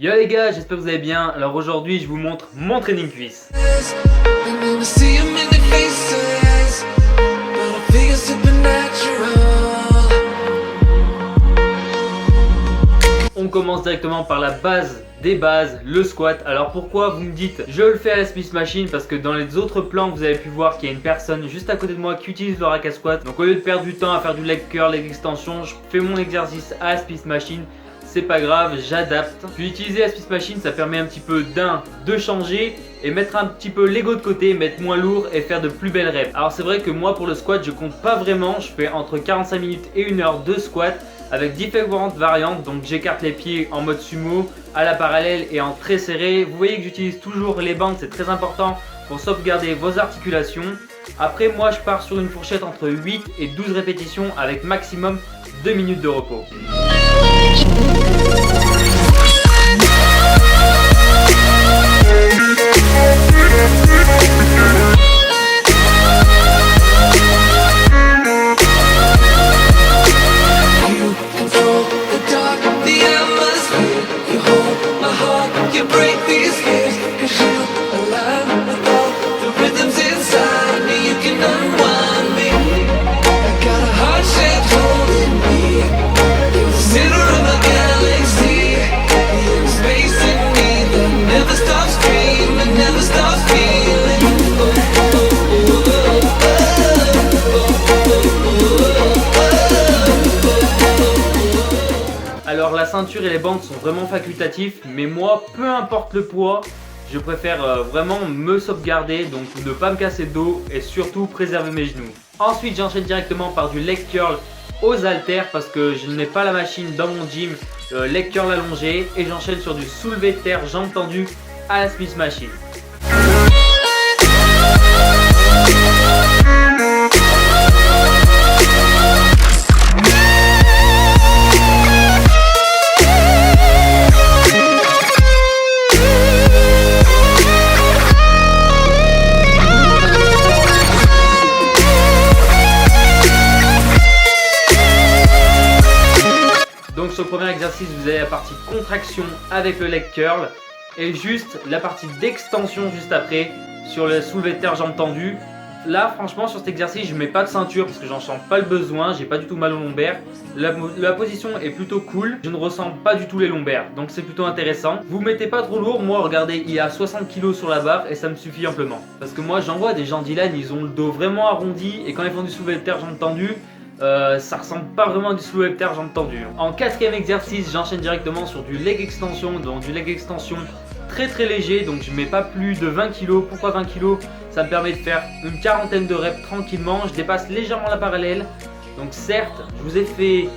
Yo les gars, j'espère que vous allez bien. Alors aujourd'hui, je vous montre mon training cuisse. On commence directement par la base des bases, le squat. Alors pourquoi vous me dites je le fais à la Smith Machine? Parce que dans les autres plans, vous avez pu voir qu'il y a une personne juste à côté de moi qui utilise le rack à squat. Donc au lieu de perdre du temps à faire du leg curl, leg extension, je fais mon exercice à la Smith Machine. C'est pas grave, j'adapte. Puis utiliser la Smith Machine, ça permet un petit peu de changer et mettre un petit peu l'ego de côté, mettre moins lourd et faire de plus belles reps. Alors c'est vrai que moi pour le squat, je compte pas vraiment. Je fais entre 45 minutes et 1 heure de squat avec différentes variantes. Donc j'écarte les pieds en mode sumo, à la parallèle et en très serré. Vous voyez que j'utilise toujours les bandes, c'est très important pour sauvegarder vos articulations. Après moi je pars sur une fourchette entre 8 et 12 répétitions avec maximum 2 minutes de repos. Alors la ceinture et les bandes sont vraiment facultatifs, mais moi, peu importe le poids, je préfère vraiment me sauvegarder, donc ne pas me casser le dos et surtout préserver mes genoux. Ensuite j'enchaîne directement par du leg curl aux haltères parce que je n'ai pas la machine dans mon gym, leg curl allongé, et j'enchaîne sur du soulevé de terre jambes tendues à la Smith Machine. Donc sur le premier exercice, vous avez la partie contraction avec le leg curl et juste la partie d'extension juste après sur le soulevé de terre jambes tendues. Là franchement sur cet exercice je mets pas de ceinture parce que j'en sens pas le besoin, j'ai pas du tout mal au lombaire. La position est plutôt cool, je ne ressens pas du tout les lombaires, donc c'est plutôt intéressant. Vous mettez pas trop lourd, moi regardez il y a 60 kg sur la barre et ça me suffit amplement. Parce que moi j'en vois des gens d'Ilan, ils ont le dos vraiment arrondi et quand ils font du soulevé de terre jambes tendues, ça ressemble pas vraiment à du soulevé de terre jambes tendues. En quatrième exercice, j'enchaîne directement sur du leg extension, donc du leg extension très léger, donc je mets pas plus de 20 kg. Pourquoi 20 kg? Ça me permet de faire une quarantaine de reps tranquillement, je dépasse légèrement la parallèle. Donc certes, je vous ai fait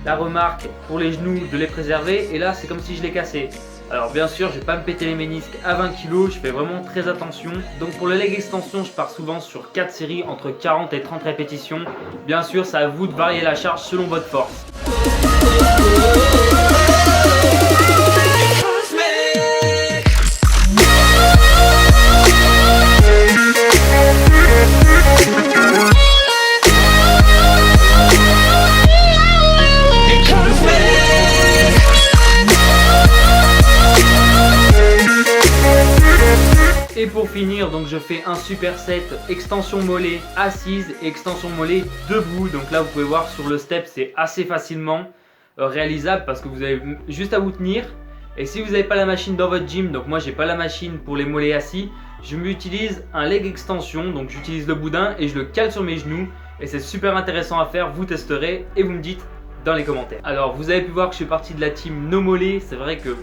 la remarque pour les genoux de les préserver et là c'est comme si je les cassais. Alors bien sûr, je vais pas me péter les ménisques à 20 kg, je fais vraiment très attention. Donc pour le leg extension, je pars souvent sur 4 séries entre 40 et 30 répétitions. Bien sûr, c'est à vous de varier la charge selon votre force. Et pour finir, donc je fais un superset extension mollet assise et extension mollet debout. Donc là vous pouvez voir sur le step, c'est assez facilement réalisable parce que vous avez juste à vous tenir. Et si vous n'avez pas la machine dans votre gym, donc moi j'ai pas la machine pour les mollets assis, je m'utilise un leg extension, donc j'utilise le boudin et je le cale sur mes genoux. Et c'est super intéressant à faire, vous testerez et vous me dites dans les commentaires. Alors vous avez pu voir que je suis parti de la team no mollets, c'est vrai que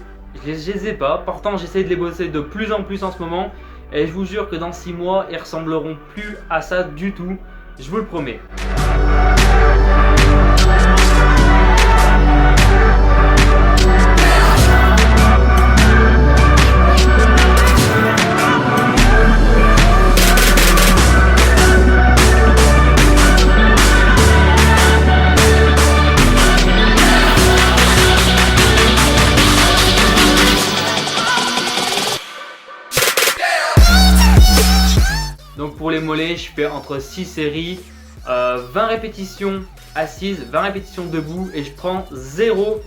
je les ai pas, pourtant j'essaie de les bosser de plus en plus en ce moment. Et je vous jure que dans 6 mois, ils ressembleront plus à ça du tout, je vous le promets. Donc pour les mollets, je fais entre 6 séries, 20 répétitions assises, 20 répétitions debout et je prends 0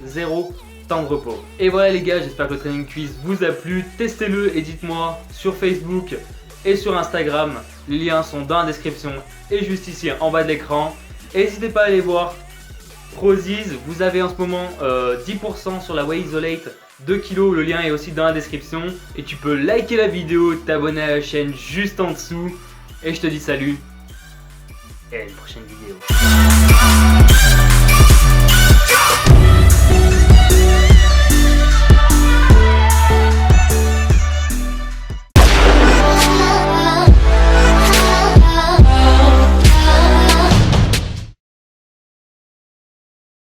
temps de repos. Et voilà les gars, j'espère que le training quiz vous a plu. Testez-le et dites-moi sur Facebook et sur Instagram. Les liens sont dans la description et juste ici en bas de l'écran. N'hésitez pas à aller voir Prozis. Vous avez en ce moment 10% sur la Whey Isolate 2 kg. Le lien est aussi dans la description. Et tu peux liker la vidéo, t'abonner à la chaîne juste en dessous. Et je te dis salut et à une prochaine vidéo.